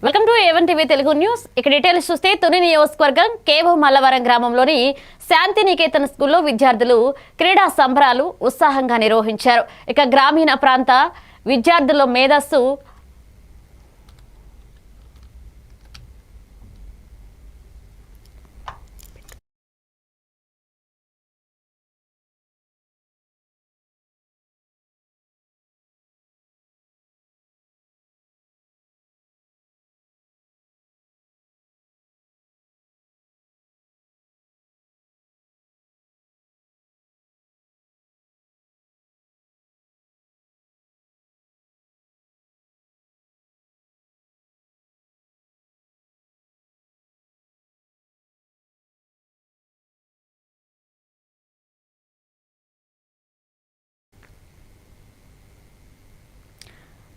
Welcome to A1 TV Telugu news. ఇక details చూస్తే తుని నియోజకవర్గం కేవో మల్లవరం గ్రామంలోని శాంతినికేతన్ స్కూల్లో విద్యార్థులు క్రీడా సంబరాలు ఉత్సాహంగా నిర్వహించారు. ఇక గ్రామీణ ప్రాంత విద్యార్థుల మేధస్సు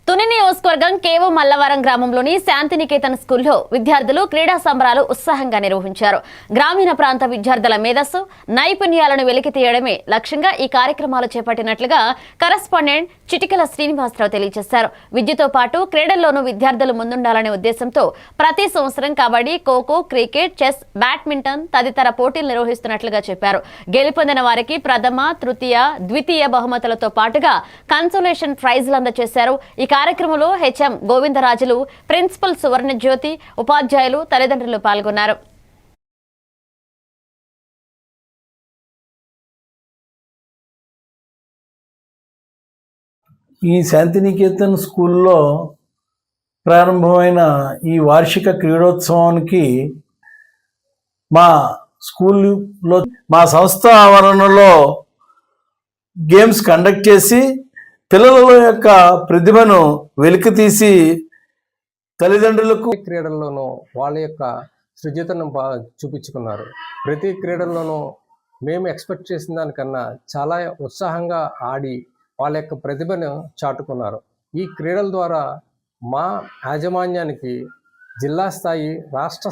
తుని నియోజకవర్గం కేవో మల్లవరం గ్రామంలోని శాంతినికేతన్ స్కూల్లో విద్యార్థులు క్రీడా సంబరాలు ఉత్సాహంగా నిర్వహించారు. గ్రామీణ ప్రాంత విద్యార్థుల మేధస్సు నైపుణ్యాలను వెలికి తీయడమే లక్ష్యంగా ఈ కార్యక్రమాలు చేపట్టినట్లుగా కరెస్పాండెంట్ చిటికల శ్రీనివాసరావు తెలియజేశారు. విద్యతో పాటు క్రీడల్లోనూ విద్యార్థులు ముందుండాలనే ఉద్దేశంతో ప్రతి సంవత్సరం kabaddi, kho kho, cricket, chess, badminton తదితర పోటీలు నిర్వహిస్తున్నట్లుగా చెప్పారు. గెలుపొందిన వారికి ప్రథమ, తృతీయ, ద్వితీయ బహుమతులతో పాటుగా కన్సోలేషన్ ప్రైజ్లు అందజేశారు. ఈ కార్యక్రమంలో హెచ్ఎం గోవిందరాజులు, ప్రిన్సిపల్ సువర్ణజ్యోతి, ఉపాధ్యాయులు, తల్లిదండ్రులు పాల్గొన్నారు. ఈ శాంతినికేతన్ స్కూల్లో ప్రారంభమైన ఈ వార్షిక క్రీడోత్సవానికి మా స్కూల్లో మా సంస్థ ఆవరణలో గేమ్స్ కండక్ట్ చేసి పిల్లల యొక్క ప్రతిభను వెలికితీసి తల్లిదండ్రులకు క్రీడల్లోనూ వాళ్ళ యొక్క సృజతను చూపించుకున్నారు. ప్రతి క్రీడల్లోనూ మేము ఎక్స్పెక్ట్ చేసిన దానికన్నా చాలా ఉత్సాహంగా ఆడి వాళ్ళ యొక్క ప్రతిభను చాటుకున్నారు. ఈ క్రీడల ద్వారా మా యాజమాన్యానికి జిల్లా స్థాయి, రాష్ట్ర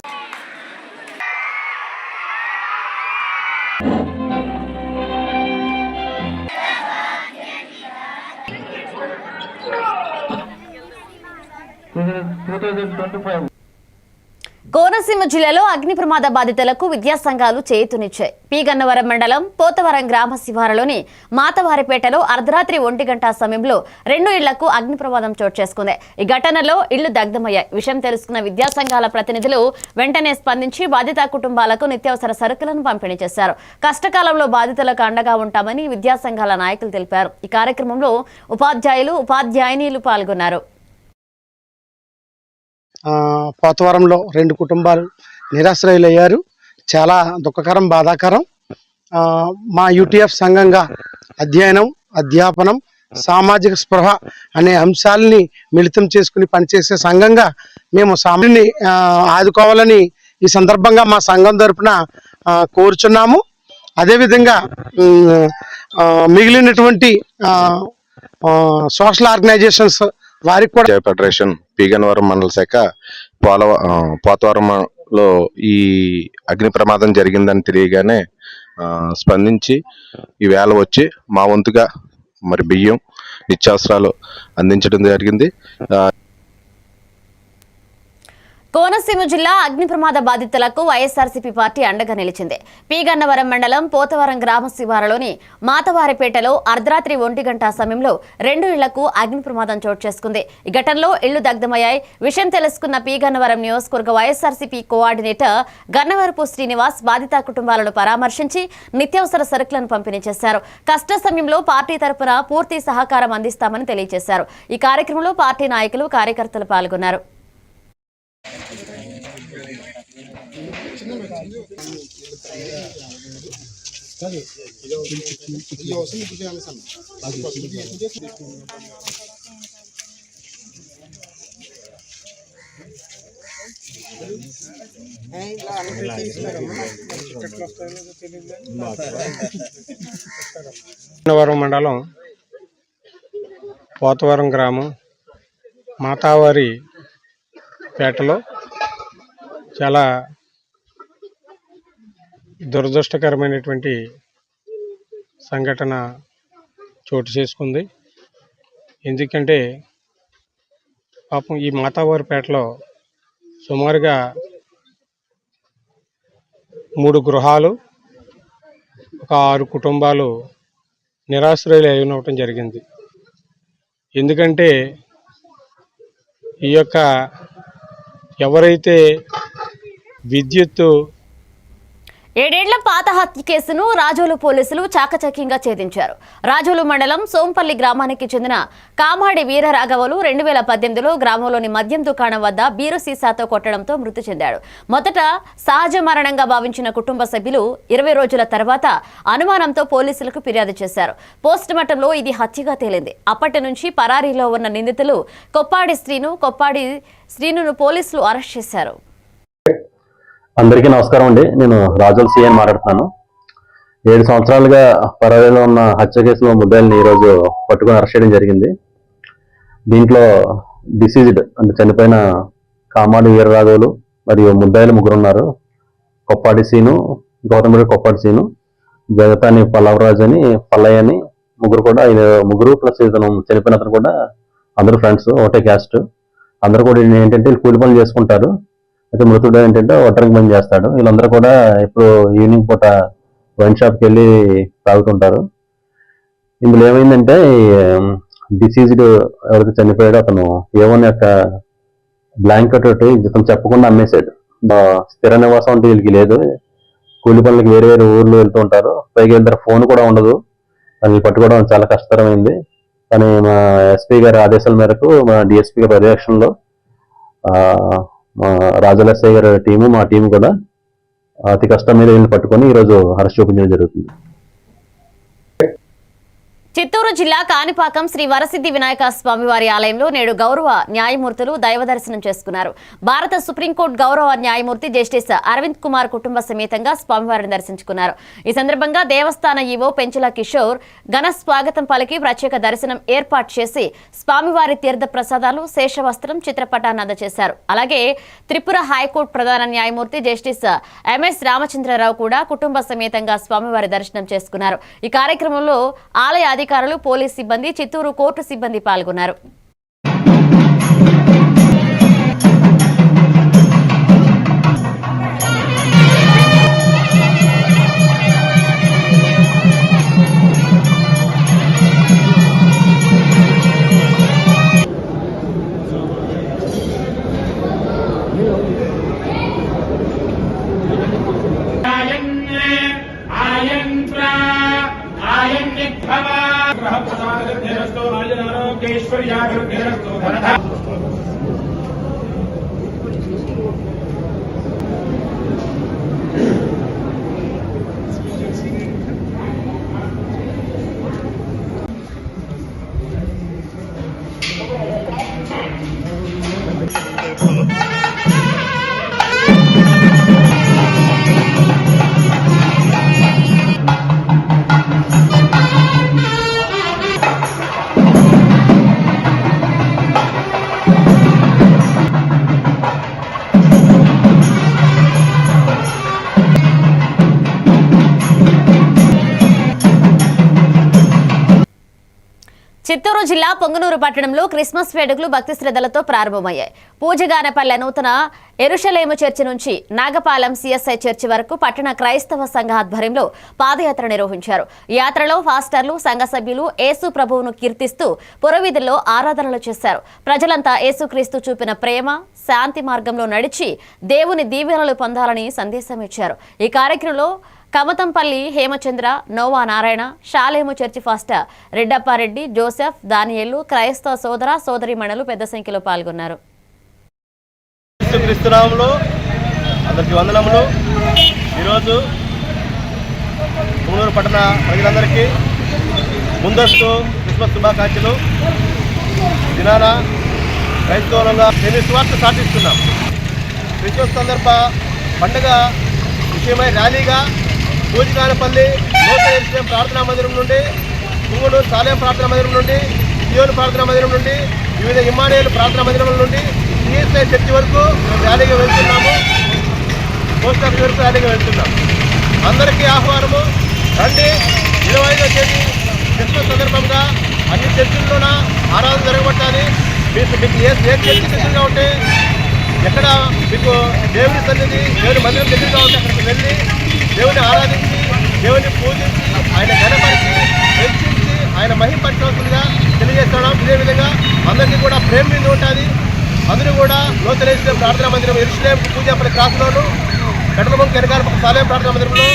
కోనసీమ జిల్లాలో అగ్ని ప్రమాద బాధితులకు విద్యా సంఘాలు చేయూతనిచ్చాయి. పి గన్నవరం మండలం పోతవరం గ్రామ శివారులోని మాతవారిపేటలో అర్ధరాత్రి 1 గంట సమయంలో 2 ఇళ్లకు అగ్ని ప్రమాదం చోటు చేసుకుంది. ఈ ఘటనలో ఇళ్లు దగ్ధమయ్యాయి. విషయం తెలుసుకున్న విద్యా సంఘాల ప్రతినిధులు వెంటనే స్పందించి బాధిత కుటుంబాలకు నిత్యావసర సరుకులను పంపిణీ చేశారు. కష్టకాలంలో బాధితులకు అండగా ఉంటామని విద్యా సంఘాల నాయకులు తెలిపారు. ఈ కార్యక్రమంలో ఉపాధ్యాయులు, ఉపాధ్యాయునిలు పాల్గొన్నారు. పోతవరంలో 2 కుటుంబాలు నిరాశ్రయులయ్యారు. చాలా దుఃఖకరం, బాధాకరం. మా యూటీఎఫ్ సంఘంగా అధ్యయనం, అధ్యాపనం, సామాజిక స్పృహ అనే అంశాలని మిళితం చేసుకుని పనిచేసే సంఘంగా మేము సామాన్యుని ఆదుకోవాలని ఈ సందర్భంగా మా సంఘం తరపున కోరుచున్నాము. అదేవిధంగా మిగిలినటువంటి సోషల్ ఆర్గనైజేషన్స్ వారికి కూడా ఫెడరేషన్ పి గన్నవరం మండల శాఖ పోతవరంలో ఈ అగ్ని ప్రమాదం జరిగిందని తెలియగానే స్పందించి ఈ వేళ వచ్చి మా వంతుగా మరి బియ్యం, నిత్యావసరాలు అందించడం జరిగింది. కోనసీమ జిల్లా అగ్ని ప్రమాద బాధితులకు వైఎస్ఆర్సీపీ పార్టీ అండగా నిలిచింది. పి గన్నవరం మండలం పోతవరం గ్రామ శివారులోని మాతవారిపేటలో అర్ధరాత్రి 1 గంట సమయంలో 2 ఇళ్లకు అగ్ని ప్రమాదం చోటు చేసుకుంది. ఈ ఘటనలో ఇళ్లు దగ్ధమయ్యాయి. విషయం తెలుసుకున్న పి గన్నవరం నియోజకవర్గ వైఎస్ఆర్సీపీ కోఆర్డినేటర్ గన్నవరపు శ్రీనివాస్ బాధిత కుటుంబాలను పరామర్శించి నిత్యావసర సరుకులను పంపిణీ చేశారు. కష్ట సమయంలో పార్టీ తరపున పూర్తి సహకారం అందిస్తామని తెలియజేశారు. ఈ కార్యక్రమంలో పార్టీ నాయకులు, కార్యకర్తలు పాల్గొన్నారు. గన్నవరం మండలం పోతవరం గ్రామం మాతావారి పేటలో చాలా దురదృష్టకరమైనటువంటి సంఘటన చోటు చేసుకుంది. ఎందుకంటే పాపం ఈ మాతావారిపేటలో సుమారుగా 3 గృహాలు, ఒక 6 కుటుంబాలు నిరాశ్రయులు అయి ఉండటం జరిగింది. ఎందుకంటే ఈ యొక్క ఎవరైతే విద్యుత్తు 7 ఏళ్ల పాత హత్య కేసును రాజోలు పోలీసులు చాకచక్యంగా ఛేదించారు. రాజోలు మండలం సోంపల్లి గ్రామానికి చెందిన కామాడి వీరరాఘవలు 2018లో గ్రామంలోని మద్యం దుకాణం వద్ద బీరు సీసాతో కొట్టడంతో మృతి చెందాడు. మొదట సహజ మరణంగా భావించిన కుటుంబ సభ్యులు 20 రోజుల తర్వాత అనుమానంతో పోలీసులకు ఫిర్యాదు చేశారు. పోస్టుమార్టంలో ఇది హత్యగా తేలింది. అప్పటి నుంచి పరారీలో ఉన్న నిందితులు కొప్పాడి శ్రీనును పోలీసులు అరెస్ట్ చేశారు. అందరికీ నమస్కారం అండి. నేను రాజోల్ సిఐని మాట్లాడుతున్నాను. 7 సంవత్సరాలుగా పరారీలో ఉన్న హత్య కేసులో ముద్దాయిల్ని ఈరోజు పట్టుకొని అరెస్ట్ చేయడం జరిగింది. దీంట్లో డిసీజ్డ్ అంటే చనిపోయిన కామాడి వీరరాఘవులు మరియు ముద్దాయిలు 3 ఉన్నారు. కొప్పాడి సీను, గౌతమిరెడ్డి కొప్పాడి సీను, జగతాని పల్లవరాజు అని పల్లయ్య అని ముగ్గురు ప్లస్ ఇతను చనిపోయిన అతను కూడా అందరూ ఫ్రెండ్స్, ఒకటే క్యాస్ట్. అందరూ కూడా ఏంటంటే కూలి పనులు చేసుకుంటారు. అయితే మృతుడు ఏంటంటే ఒంటరికి పని చేస్తాడు. వీళ్ళందరూ కూడా ఇప్పుడు ఈవినింగ్ పూట వైన్ షాప్కి వెళ్ళి తాగుతుంటారు. ఇందులో ఏమైందంటే డిసీజ్డ్ ఎవరైతే చనిపోయాడో అతను A1 యొక్క బ్లాంకెట్ ఒకటి ఇతను చెప్పకుండా అమ్మేశాడు. స్థిర నివాసం అంటే వీళ్ళకి లేదు. కూలి పనులకి వేరే వేరే ఊర్లు వెళ్తూ ఉంటారు. పైగా వీళ్ళ ఫోన్ కూడా ఉండదు. అది పట్టుకోవడం చాలా కష్టతరమైంది. కానీ మా ఎస్పీ గారి ఆదేశాల మేరకు మా డిఎస్పీ గారి పర్యవేక్షణలో మా రాజోల్ ఎస్ఐ గారి టీము, మా టీము కూడా అతి కష్టం మీద వీళ్ళని పట్టుకొని ఈరోజు అరెస్ట్ చూపించడం జరుగుతుంది. చిత్తూరు జిల్లా కాణిపాకం శ్రీ వరసిద్ధి వినాయక స్వామివారి ఆలయంలో నేడు గౌరవ న్యాయమూర్తులు దైవ దర్శనం చేసుకున్నారు. భారత సుప్రీంకోర్టు గౌరవ న్యాయమూర్తి జస్టిస్ అరవింద్ కుమార్ కుటుంబ సమేతంగా స్వామివారిని దర్శించుకున్నారు. ఈ సందర్భంగా దేవస్థాన ఈవో పెంచుల కిషోర్ ఘన స్వాగతం పలికి ప్రత్యేక దర్శనం ఏర్పాటు చేసి స్వామివారి తీర్థ ప్రసాదాలు, శేషవస్త్రం, చిత్రపటాన్ని అందజేశారు. అలాగే త్రిపుర హైకోర్టు ప్రధాన న్యాయమూర్తి జస్టిస్ ఎంఎస్ రామచంద్రరావు కూడా కుటుంబ సమేతంగా స్వామివారి దర్శనం చేసుకున్నారు. ఈ కార్యక్రమంలో ఆలయ అధికారులు, పోలీస్ సిబ్బంది, చిత్తూరు కోర్టు సిబ్బంది పాల్గొన్నారు. చిత్తూరు జిల్లా పొంగనూరు పట్టణంలో క్రిస్మస్ వేడుకలు భక్తి శ్రద్ధలతో ప్రారంభమయ్యాయి. పూజగానపల్లె నూతన ఎరుషలేము చర్చి నుంచి నాగపాలెం సిఎస్ఐ చర్చి వరకు పట్టణ క్రైస్తవ సంఘ ఆధ్వర్యంలో పాదయాత్ర నిర్వహించారు. ఈ యాత్రలో పాస్టర్లు, సంఘ సభ్యులు యేసు ప్రభువును కీర్తిస్తూ పురవీధుల్లో ఆరాధనలు చేశారు. ప్రజలంతా యేసుక్రీస్తు చూపిన ప్రేమ, శాంతి మార్గంలో నడిచి దేవుని దీవెనలు పొందాలని సందేశం ఇచ్చారు. ఈ కార్యక్రమంలో Kamatampalli Hemachandra, Nova Narayana, Shalem church pastor Reddappareddy, Joseph, Daniel, క్రైస్తవ సోదర సోదరీమణులు పెద్ద సంఖ్యలో పాల్గొన్నారు. అందరికీ వందనములు. ఈరోజు పొంగనూరు పట్టణ ప్రజలందరికీ ముందస్తు క్రిస్మస్ శుభాకాంక్షలు. దినాన క్రైస్తవులుగా నేను స్వార్థ సాధిస్తున్నాం. క్రిస్మస్ సందర్భ పండుగ విషయమై ర్యాలీగా పూజగానపల్లి నూతన ఎరుషలేము ప్రార్థనా మందిరం నుండి, పొంగనూరు సాలేం ప్రార్థనా మందిరం నుండి, సియోను ప్రార్థనా మందిరం నుండి, వివిధ ఇమ్మానుయేలు ప్రార్థనా మందిరముల నుండి సిఎస్ఐ చర్చి వరకు మేము ర్యాలీగా వెళ్తున్నాము. పోస్ట్ ఆఫీస్ వరకు ర్యాలీగా వెళ్తున్నాం. అందరికీ ఆహ్వానము. రండి. 25వ తేదీ క్రిస్మస్ సందర్భంగా అన్ని చర్చిల్లోన ఆరాధన జరగబట్టాలి. మీకు ఏ చర్చి సిద్ధంగా ఉంటే ఎక్కడ మీకు దేవుని సన్నిధి దేవుని మందిరం దగ్గరగా ఉంటే అక్కడికి వెళ్ళి దేవుని ఆరాధించి దేవుని పూజించి ఆయన ఘనపరిచి హెచ్చించి ఆయన మహింపరచవలసిందిగా తెలియజేస్తున్నాం. ఇదే విధంగా అందరికీ కూడా ప్రేమ మీద ఉంటుంది. అందరూ కూడా లోతులేసిన ప్రార్థనా మందిరం ఎరుసలేం పూజాపల్లి క్రాస్లోను కటలమంక వెనకాల సాలెం ప్రార్థనా మందిరంలో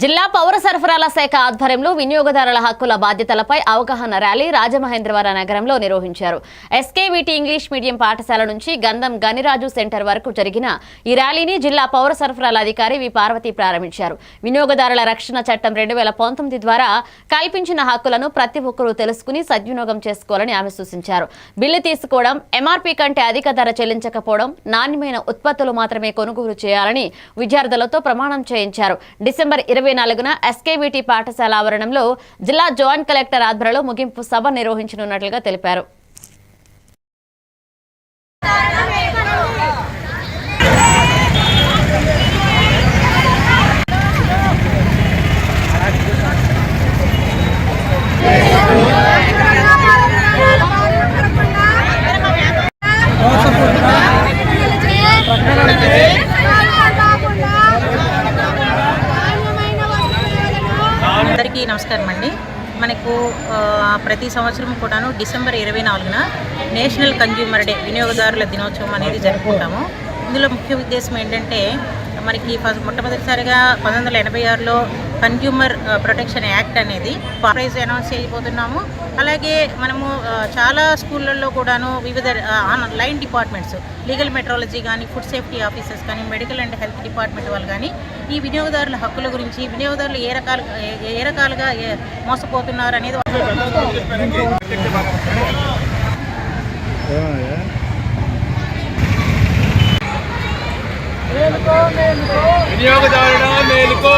జిల్లా పౌర సరఫరాల శాఖ ఆధ్వర్యంలో వినియోగదారుల హక్కుల బాధ్యతలపై అవగాహన ర్యాలీ రాజమహేంద్రవరం నగరంలో నిర్వహించారు. ఎస్కేవిటి ఇంగ్లీష్ మీడియం పాఠశాల నుంచి గంధం గనిరాజు సెంటర్ వరకు జరిగిన ఈ ర్యాలీని జిల్లా పౌర సరఫరాల అధికారి వి పార్వతి ప్రారంభించారు. వినియోగదారుల రక్షణ చట్టం 2019 ద్వారా కల్పించిన హక్కులను ప్రతి ఒక్కరూ తెలుసుకుని సద్వినియోగం చేసుకోవాలని ఆమె సూచించారు. బిల్లు తీసుకోవడం, ఎంఆర్పీ కంటే అధిక ధర చెల్లించకపోవడం, నాణ్యమైన ఉత్పత్తులు మాత్రమే కొనుగోలు చేయాలని విద్యార్థులతో ప్రమాణం చేయించారు. డిసెంబర్ 24న ఎస్కేవిటి పాఠశాల ఆవరణంలో జిల్లా జాయింట్ కలెక్టర్ ఆధ్వర్యంలో ముగింపు సభ నిర్వహించనున్నట్లుగా తెలిపారు. అందరికీ నమస్కారం అండి. మనకు ప్రతి సంవత్సరం కూడాను డిసెంబర్ 24న నేషనల్ కన్జ్యూమర్ డే వినియోగదారుల దినోత్సవం అనేది జరుపుకుంటాము. ఇందులో ముఖ్య ఉద్దేశం ఏంటంటే మనకి మొట్టమొదటిసారిగా 1986లో కన్జ్యూమర్ ప్రొటెక్షన్ యాక్ట్ అనేది ప్రైజ్ అనౌన్స్ చేయబోతున్నాము. అలాగే మనము చాలా స్కూళ్ళల్లో కూడాను వివిధ లైన్ డిపార్ట్మెంట్స్, లీగల్ మెట్రాలజీ కానీ, ఫుడ్ సేఫ్టీ ఆఫీసర్స్ కానీ, మెడికల్ అండ్ హెల్త్ డిపార్ట్మెంట్ వాళ్ళు కానీ ఈ వినియోగదారుల హక్కుల గురించి, వినియోగదారులు ఏ రకాలుగా మోసపోతున్నారు అనేది వినియోగదారుడా మేలుకో.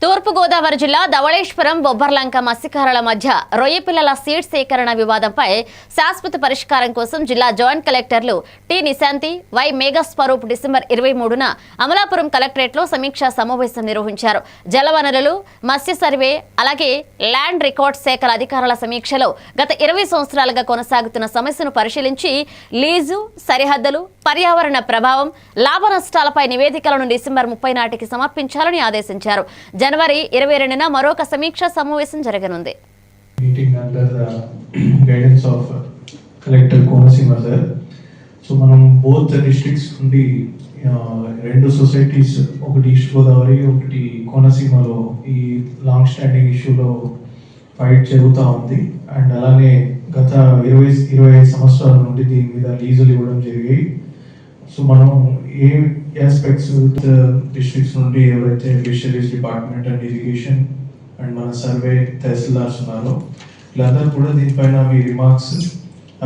తూర్పుగోదావరి జిల్లా ధవళేశ్వరం బొబ్బర్లంక మత్స్యకారుల మధ్య రొయ్య పిల్లల సీడ్ సేకరణ వివాదంపై శాశ్వత పరిష్కారం కోసం జిల్లా జాయింట్ కలెక్టర్లు T Nishanthi, Y Meghaswaroop December 23న అమలాపురం కలెక్టరేట్లో సమీక్షా సమావేశం నిర్వహించారు. జలవనరులు, మత్స్య సర్వే, అలాగే ల్యాండ్ రికార్డ్ శాఖల అధికారుల సమీక్షలో గత 20 సంవత్సరాలుగా కొనసాగుతున్న సమస్యను పరిశీలించి లీజు, సరిహద్దులు, పర్యావరణ ప్రభావం, లాభ నష్టాలపై నివేదికలను డిసెంబర్ 30 నాటికి సమర్పించాలని ఆదేశించారు. జనవరి 22న మరొక సమీక్షా సమావేశం జరగనుంది. Meeting under the guidance of Collector Konaseema sir. So మనం both districts నుండి రెండు సొసైటీస్, ఒకటి ఈస్ట్ గోదావరి, ఒకటి కోనసీమలో ఈ లాంగ్ స్టాండింగ్ ఇష్యూలో ఫైట్ జరుగుతూ ఉంది. అండ్ అలానే గత 25 సంవత్సరాల నుండి దీని మీద లీజులు ఇవ్వడం జరిగాయి. సో మనం ఏ ఆస్పెక్ట్స్ డిస్ట్రిక్ట్స్ నుండి ఎవరైతే fisheries department and irrigation and మన సర్వే తహసీల్దార్స్ ఉన్నారో వీళ్ళందరూ కూడా దీనిపైన మీ రిమార్క్స్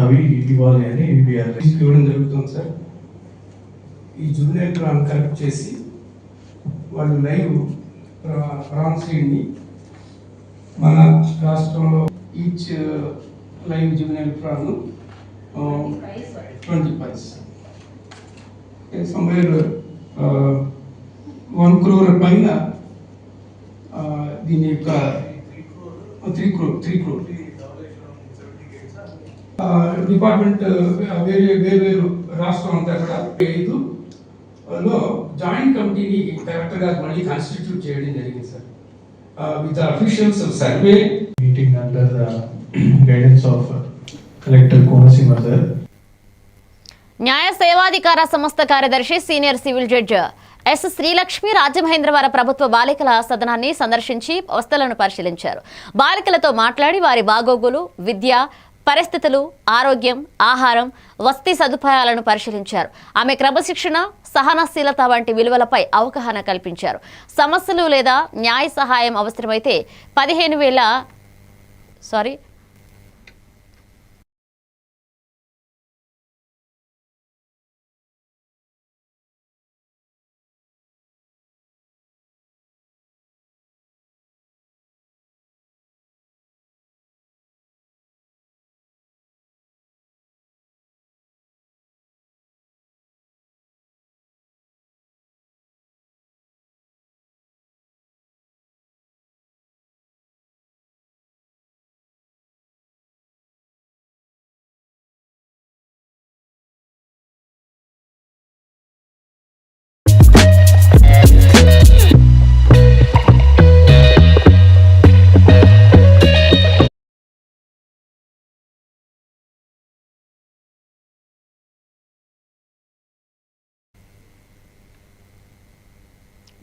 అవి ఇవ్వాలి అని ఇవ్వడం జరుగుతుంది సార్. ఈ జూనియర్ ప్రాన్ కలెక్ట్ చేసి వాళ్ళు లైవ్ ప్రాన్ సీడ్ని మన రాష్ట్రంలో each live junior prawn 20 paise somewhere 1 crore పైన దీని యొక్క 3 crore డిపార్ట్మెంట్ వేరు రాష్ట్రం అంతా కూడా 5లో జాయింట్ కమిటీని కరెక్ట్గా మళ్ళీ కాన్స్టిట్యూట్ చేయడం జరిగింది sir. With officials survey meeting under the guidance of collector Konaseema sir. న్యాయ సేవాధికార సంస్థ కార్యదర్శి senior civil judge yes Srilakshmi Rajamahendravaram ప్రభుత్వ బాలికల సదనాన్ని సందర్శించి వసతులను పరిశీలించారు. బాలికలతో మాట్లాడి వారి బాగోగులు, విద్య పరిస్థితులు, ఆరోగ్యం, ఆహారం, వసతి సదుపాయాలను పరిశీలించారు. ఆమె క్రమశిక్షణ, సహనశీలత వంటి విలువలపై అవగాహన కల్పించారు. సమస్యలు లేదా న్యాయ సహాయం అవసరమైతే 15,000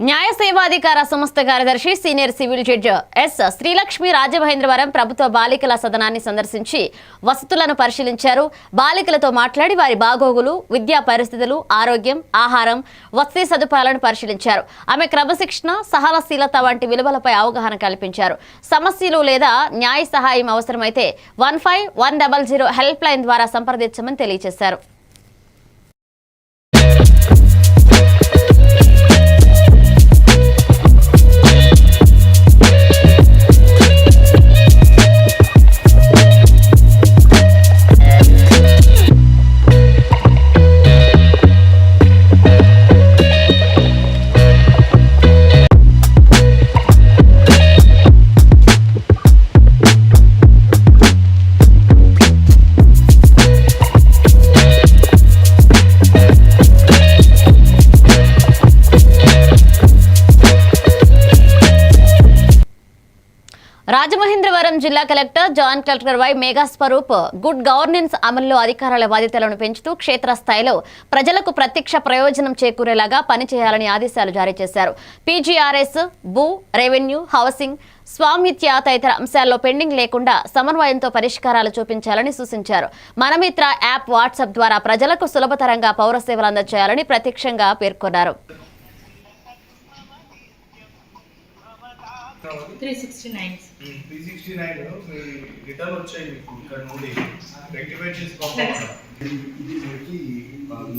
న్యాయ సేవాధికార సంస్థ కార్యదర్శి senior civil judge yes Srilakshmi Rajamahendravaram ప్రభుత్వ బాలికల సదనాన్ని సందర్శించి వసతులను పరిశీలించారు. బాలికలతో మాట్లాడి వారి బాగోగులు, విద్యా పరిస్థితులు, ఆరోగ్యం, ఆహారం, వసతి సదుపాయాలను పరిశీలించారు. ఆమె క్రమశిక్షణ, సహనశీలత వంటి విలువలపై అవగాహన కల్పించారు. సమస్యలు లేదా న్యాయ సహాయం అవసరమైతే 15100 హెల్ప్ లైన్ ద్వారా సంప్రదించమని తెలియజేశారు. రాజమహేంద్రవరం జిల్లా collector joint collector Y Megha Swarup good governance అమలులో అధికారుల బాధ్యతలను పెంచుతూ క్షేత్రస్థాయిలో ప్రజలకు ప్రత్యక్ష ప్రయోజనం చేకూరేలాగా పనిచేయాలని ఆదేశాలు జారీ చేశారు. పీజీఆర్ఎస్, భూ, రెవెన్యూ, హౌసింగ్, స్వామిత్య తదితర అంశాల్లో పెండింగ్ లేకుండా సమన్వయంతో పరిష్కారాలు చూపించాలని సూచించారు. మనమిత్ర యాప్, వాట్సాప్ ద్వారా ప్రజలకు సులభతరంగా పౌర సేవలు అందజేయాలని ప్రత్యక్షంగా పేర్కొన్నారు. 369 రిటర్న్ వచ్చాయి మీకు ఇక్కడ నుండి రెక్టిఫై చేసి పంపిస్తాం. ఇది మనకి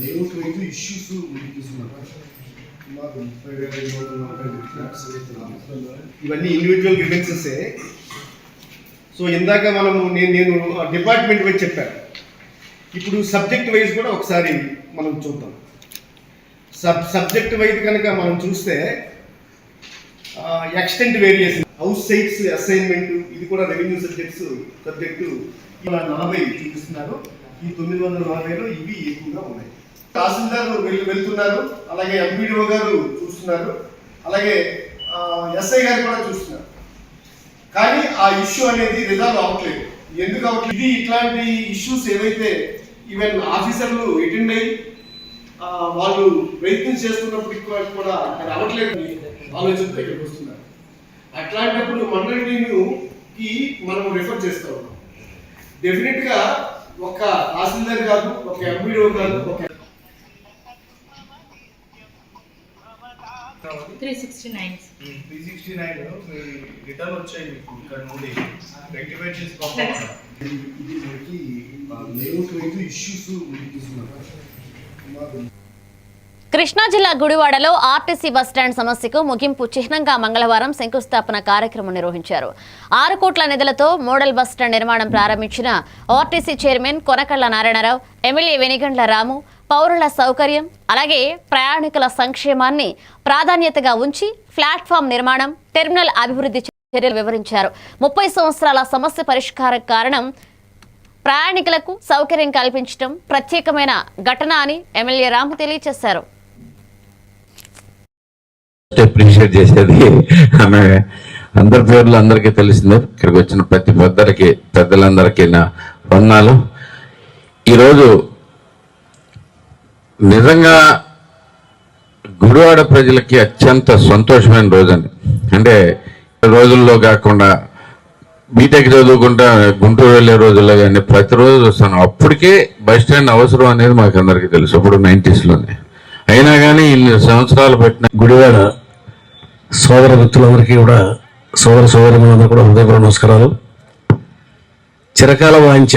లేఅవుట్ వైజ్ ఇష్యూస్ ఇవన్నీ ఇండివిజువల్ గ్రీవెన్సెస్. సో ఇందాక నేను డిపార్ట్మెంట్ వైజ్ చెప్పాను. ఇప్పుడు సబ్జెక్ట్ వైజ్ కూడా ఒకసారి మనం చూద్దాం. సబ్జెక్ట్ వైజ్ కనుక మనం చూస్తే extent variation, house sites assignment, ఇది కూడా రెవెన్యూ సబ్జెక్టు 40 చూపిస్తున్నారు. ఈ 940లో ఇవి ఎక్కువగా ఉన్నాయి. తహసీల్దార్ వెళ్తున్నారు, అలాగే ఎంపీడీఓ గారు చూస్తున్నారు, అలాగే ఎస్ఐ గారు కూడా చూస్తున్నారు. కానీ ఆ ఇష్యూ అనేది రిజాల్వ్ అవ్వట్లేదు. ఎందుకు అవ్వట్లేదు? ఇది ఇట్లాంటి ఇష్యూస్ ఏవైతే ఈవెన్ ఆఫీసర్లు అటెండ్ అయ్యి వాళ్ళు ప్రయత్నం చేస్తున్నప్పటికీ కూడా అది అవ్వట్లేదు ఆలోచనతో ఇక్కడికి వస్తున్నారు. అట్లాంటప్పుడు మండలి టీముకి మనం రిఫర్ చేస్తూ ఉన్నాం. డెఫినెట్గా ఒక తహసీల్దార్ కాదు, ఒక ఎంపీడీఓ కాదు, ఒక 369 రిటర్న్ వచ్చాయి మీకు ఇక్కడ నుండి రెక్టిఫై చేసి పంపిస్తాం. ఇది మనకి లేఅవుట్ వైజ్ ఇష్యూస్ తీసుకున్నారు. కృష్ణా జిల్లా గుడివాడలో ఆర్టీసీ బస్టాండ్ సమస్యకు ముగింపు చిహ్నంగా మంగళవారం శంకుస్థాపన కార్యక్రమం నిర్వహించారు. 6 కోట్ల నిధులతో మోడల్ బస్టాండ్ నిర్మాణం ప్రారంభించిన RTC chairman Konakalla Narayanarao, MLA Venigandla Ramu పౌరుల సౌకర్యం, అలాగే ప్రయాణికుల సంక్షేమాన్ని ప్రాధాన్యతగా ఉంచి ప్లాట్ఫామ్ నిర్మాణం, టెర్మినల్ అభివృద్ధి చర్యలు వివరించారు. 30 సంవత్సరాల సమస్య పరిష్కారం కారణం ప్రయాణికులకు సౌకర్యం కల్పించడం ప్రత్యేకమైన ఘటన అని ఎమ్మెల్యే రాము తెలియజేశారు. అప్రిషియేట్ చేసేది ఆమె అందరి పేర్లు అందరికీ తెలిసిందే. ఇక్కడికి వచ్చిన ప్రతి పెద్దలందరికీ నా వందనాలు. ఈరోజు నిజంగా గుడివాడ ప్రజలకి అత్యంత సంతోషమైన రోజండి. అంటే రోజుల్లో కాకుండా బీటెక్ చదువుకుంటా గుంటూరు వెళ్ళే రోజుల్లో కానీ ప్రతిరోజు చూస్తాను. అప్పటికే బస్ స్టాండ్ అవసరం అనేది మాకు అందరికీ తెలుసు, అప్పుడు 90sలోనే. అయినా కానీ ఇన్ని సంవత్సరాలు పెట్టిన గుడివాడ సోదర వ్యక్తులందరికీ కూడా, సోదర సోదరులందరూ కూడా హృదయపూర్వక నమస్కారాలు. చిరకాల వాంఛ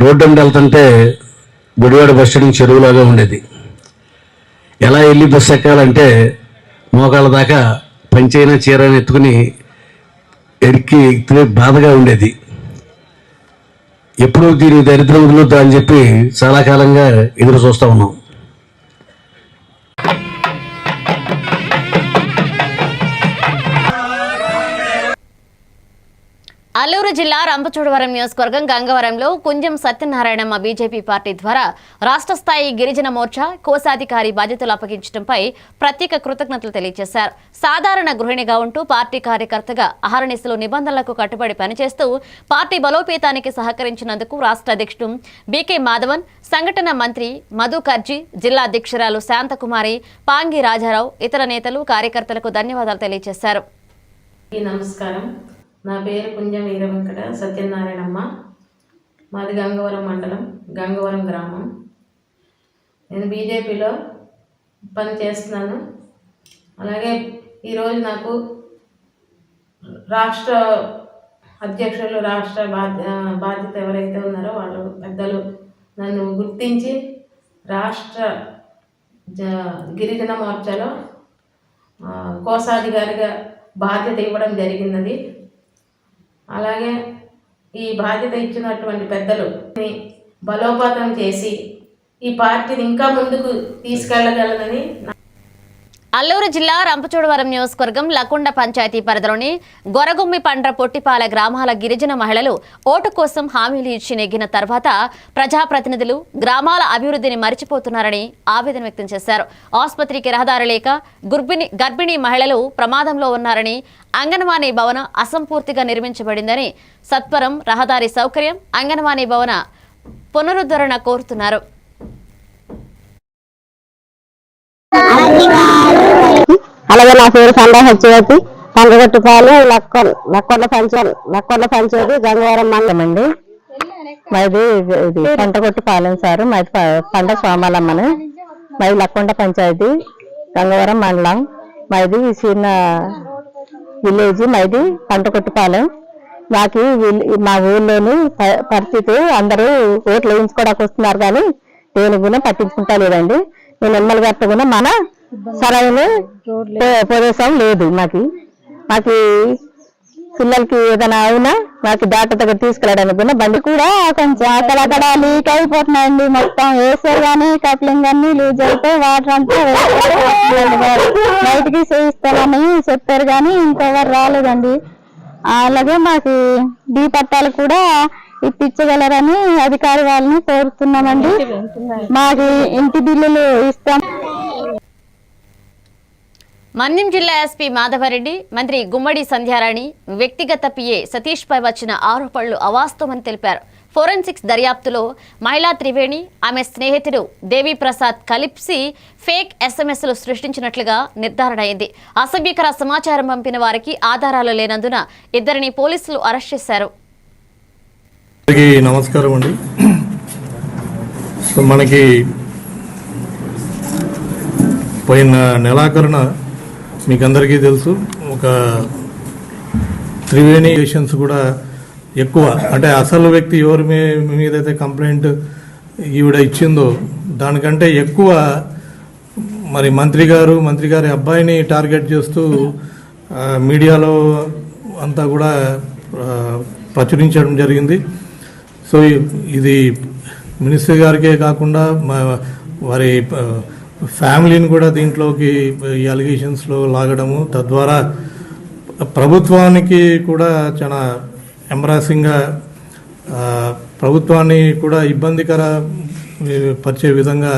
రోడ్డు అంటే వెళ్తుంటే గుడివాడ బస్ స్టాండ్ చెరువులాగా ఉండేది. ఎలా వెళ్ళి బస్సు ఎక్కాలంటే మోకాళ్ళ దాకా పంచైనా చీరైనా ఎత్తుకుని ఎక్కి బాధగా ఉండేది. ఎప్పుడు దీని దరిద్రం వదులుతా అని చెప్పి చాలా కాలంగా ఎదురు చూస్తూ ఉన్నాం. అల్లూరు జిల్లా రంపచోడవరం నియోజకవర్గం గంగవరంలో కుంజం సత్యనారాయణమ్మ బీజేపీ పార్టీ ద్వారా రాష్ట్ర స్థాయి గిరిజన మోర్చా కోశాధికారి బాధ్యతలు అప్పగించడంపై ప్రత్యేక కృతజ్ఞతలు తెలియజేశారు. సాధారణ గృహిణిగా ఉంటూ పార్టీ కార్యకర్తగా అహర్నిశలు నిబంధనలకు కట్టుబడి పనిచేస్తూ పార్టీ బలోపేతానికి సహకరించినందుకు రాష్ట్ర అధ్యక్షుడు బీకే మాధవన్, సంఘటన మంత్రి మధు కర్జీ, జిల్లా అధ్యక్షురాలు శాంతకుమారి, పాంగి రాజారావు, ఇతర నేతలు కార్యకర్తలకు ధన్యవాదాలు తెలియజేశారు. నమస్కారం. నా పేరు కుంజం వీర వెంకట సత్యనారాయణమ్మ. మాది గంగవరం మండలం, గంగవరం గ్రామం. నేను బీజేపీలో పనిచేస్తున్నాను. అలాగే ఈరోజు నాకు రాష్ట్ర అధ్యక్షులు, రాష్ట్ర బాధ్యత ఎవరైతే ఉన్నారో వాళ్ళు పెద్దలు నన్ను గుర్తించి రాష్ట్ర గిరిజన మోర్చాలో కోశాధికారిగా బాధ్యత ఇవ్వడం జరిగినది. అలాగే ఈ బాధ్యత ఇచ్చినటువంటి పెద్దలు బలోపేతం చేసి ఈ పార్టీని ఇంకా ముందుకు తీసుకెళ్లగలదని. అల్లూరు జిల్లా రంపచోడవరం నియోజకవర్గం లకుండ పంచాయతీ పరిధిలోని గొరగుమ్మి పండ్ర పొట్టిపాల గ్రామాల గిరిజన మహిళలు ఓటు కోసం హామీలు ఇచ్చి నెగ్గిన తర్వాత ప్రజాప్రతినిధులు గ్రామాల అభివృద్ధిని మరిచిపోతున్నారని ఆవేదన వ్యక్తం చేశారు. ఆసుపత్రికి రహదారి లేక గర్భిణీ మహిళలు ప్రమాదంలో ఉన్నారని, అంగన్వాడీ భవన అసంపూర్తిగా నిర్మించబడిందని, సత్వరం రహదారి సౌకర్యం, అంగన్వాడీ భవన పునరుద్ధరణ కోరుతున్నారు. అలాగే నా పేరు సందా సత్యవతి, పంగగొట్టుపాలు, లక్కొండ పంచాయతీ, గంగవరం మండలం అండి. మాది పంటగొట్టుపాలెం సార్, మాది పంట సోమాలమ్మని. మాది లక్కొండ పంచాయతీ, గంగవరం మండలం. మాది చిన్న విలేజ్, మాది పంటగొట్టుపాలెం. మాకు మా ఊళ్ళోని పరిస్థితి అందరూ ఓట్లు వేయించుకోవడానికి వస్తున్నారు కానీ దేని గుణ పట్టించుకుంటా లేదండి. నేను ఎమ్మెల్యే గారితో కూడా మన సరైన ప్రదేశం లేదు. మాకు పిల్లలకి ఏదైనా అయినా మాకు డాక్టర్ దగ్గర తీసుకెళ్ళడానికి కూడా బండి కూడా కొంచెం అక్కడ లీక్ అయిపోతున్నాయండి. మొత్తం వేసారు కానీ కప్లింగ్ అన్ని లూజ్ అయితే వాటర్ అంతా బయటికి చేయిస్తామని చెప్పారు కానీ ఇంకెవరు రాలేదండి. అలాగే మాకు డీ పట్టాలు కూడా ఇప్పించగలరని అధికారి వాళ్ళని కోరుతున్నామండి. మాకు ఇంటి బిల్లులు ఇస్తాం. మన్యం జిల్లా ఎస్పీ మాధవరెడ్డి, మంత్రి గుమ్మడి సంధ్యారాణి వ్యక్తిగత పిఏ సతీష్ పై వచ్చిన ఆరోపణలు అవాస్తవమని తెలిపారు. ఫోరెన్సిక్స్ దర్యాప్తులో మహిళా త్రివేణి, ఆమె స్నేహితుడు దేవి ప్రసాద్ కలిసి ఫేక్ ఎస్ఎంఎస్లు సృష్టించినట్లుగా నిర్ధారణ అయింది. అసభ్యకర సమాచారం పంపిన వారికి ఆధారాలు లేనందున ఇద్దరిని పోలీసులు అరెస్ట్ చేశారు. నమస్కారం అండి. మనకి పోయిన నెలాఖరున మీకు అందరికీ తెలుసు, ఒక త్రివేణి కేషన్స్ కూడా ఎక్కువ, అంటే అసలు వ్యక్తి ఎవరి మీదైతే కంప్లైంట్ ఈవిడ ఇచ్చిందో దానికంటే ఎక్కువ మరి మంత్రి గారి అబ్బాయిని టార్గెట్ చేస్తూ మీడియాలో అంతా కూడా ప్రచురించడం జరిగింది. సో ఇది మినిస్టర్ గారికే కాకుండా వారి ఫ్యామిలీని కూడా దీంట్లోకి ఈ అలిగేషన్స్లో లాగడము, తద్వారా ప్రభుత్వానికి కూడా చాలా ఎంబరాసింగ్గా, ప్రభుత్వాన్ని కూడా ఇబ్బందికర పరిచే విధంగా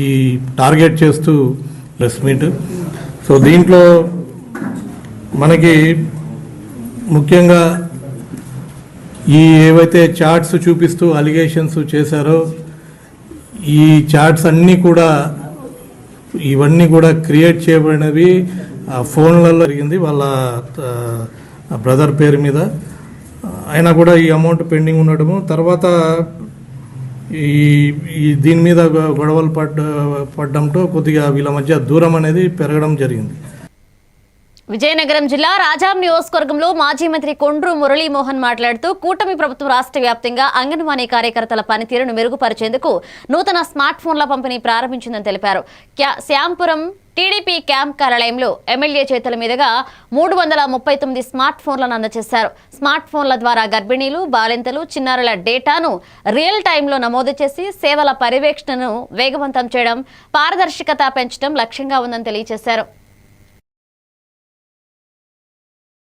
ఈ టార్గెట్ చేస్తూ ప్రెస్ మీట్. సో దీంట్లో మనకి ముఖ్యంగా ఈ ఏవైతే చార్ట్స్ చూపిస్తూ అలిగేషన్స్ చేశారో ఈ చార్ట్స్ ఇవన్నీ కూడా క్రియేట్ చేయబడినవి ఫోన్లలో జరిగింది వాళ్ళ బ్రదర్ పేరు మీద. అయినా కూడా ఈ అమౌంట్ పెండింగ్ ఉండటము, తర్వాత ఈ దీని మీద గొడవలు పడడంతో కొద్దిగా వీళ్ళ మధ్య దూరం అనేది పెరగడం జరిగింది. విజయనగరం జిల్లా రాజాం నియోజకవర్గంలో మాజీ మంత్రి కొండ్రు మురళీమోహన్ మాట్లాడుతూ కూటమి ప్రభుత్వం రాష్ట్ర వ్యాప్తంగా అంగన్వాడీ కార్యకర్తల పనితీరును మెరుగుపరిచేందుకు నూతన స్మార్ట్ ఫోన్ల పంపిణీ ప్రారంభించిందని తెలిపారు. శ్యాంపురం టీడీపీ క్యాంప్ కార్యాలయంలో ఎమ్మెల్యే చేతుల మీదుగా 339 స్మార్ట్ ఫోన్లను అందజేశారు. స్మార్ట్ ఫోన్ల ద్వారా గర్భిణీలు, బాలింతలు, చిన్నారుల డేటాను రియల్ టైంలో నమోదు చేసి సేవల పర్యవేక్షణను వేగవంతం చేయడం, పారదర్శకత పెంచడం లక్ష్యంగా ఉందని తెలియజేశారు.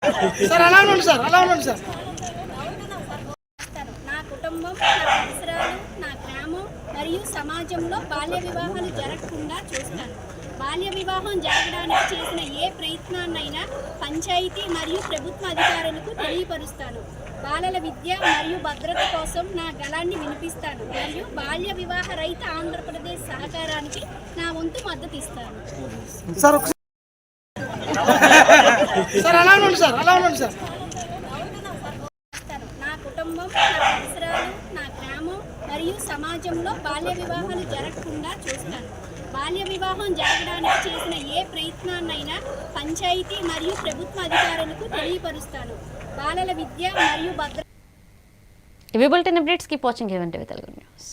నా కుటుంబం, నా పరిసరాలు, నా గ్రామం మరియు సమాజంలో బాల్య వివాహాలు జరగకుండా చూస్తాను. బాల్య వివాహం జరగడానికి చేసిన ఏ ప్రయత్నాన్నైనా పంచాయతీ మరియు ప్రభుత్వ అధికారులకు తెలియపరుస్తాను. బాలల విద్య మరియు భద్రత కోసం నా గళాన్ని వినిపిస్తాను మరియు బాల్య వివాహ రహిత ఆంధ్రప్రదేశ్ సహకారానికి నా వంతు మద్దతు ఇస్తాను. నా కుటుంబం, నా పరిసరాలు, నా గ్రామం మరియు సమాజంలో బాల్య వివాహాలు జరగకుండా చూస్తాను. బాల్య వివాహం జరగడానికి చేసిన ఏ ప్రయత్నాన్నైనా పంచాయతీ మరియు ప్రభుత్వ అధికారులకు తెలియపరుస్తాను. బాలల విద్య మరియు భద్రత. ఇవి bulletin updates. Keep watching A1 TV Telugu news.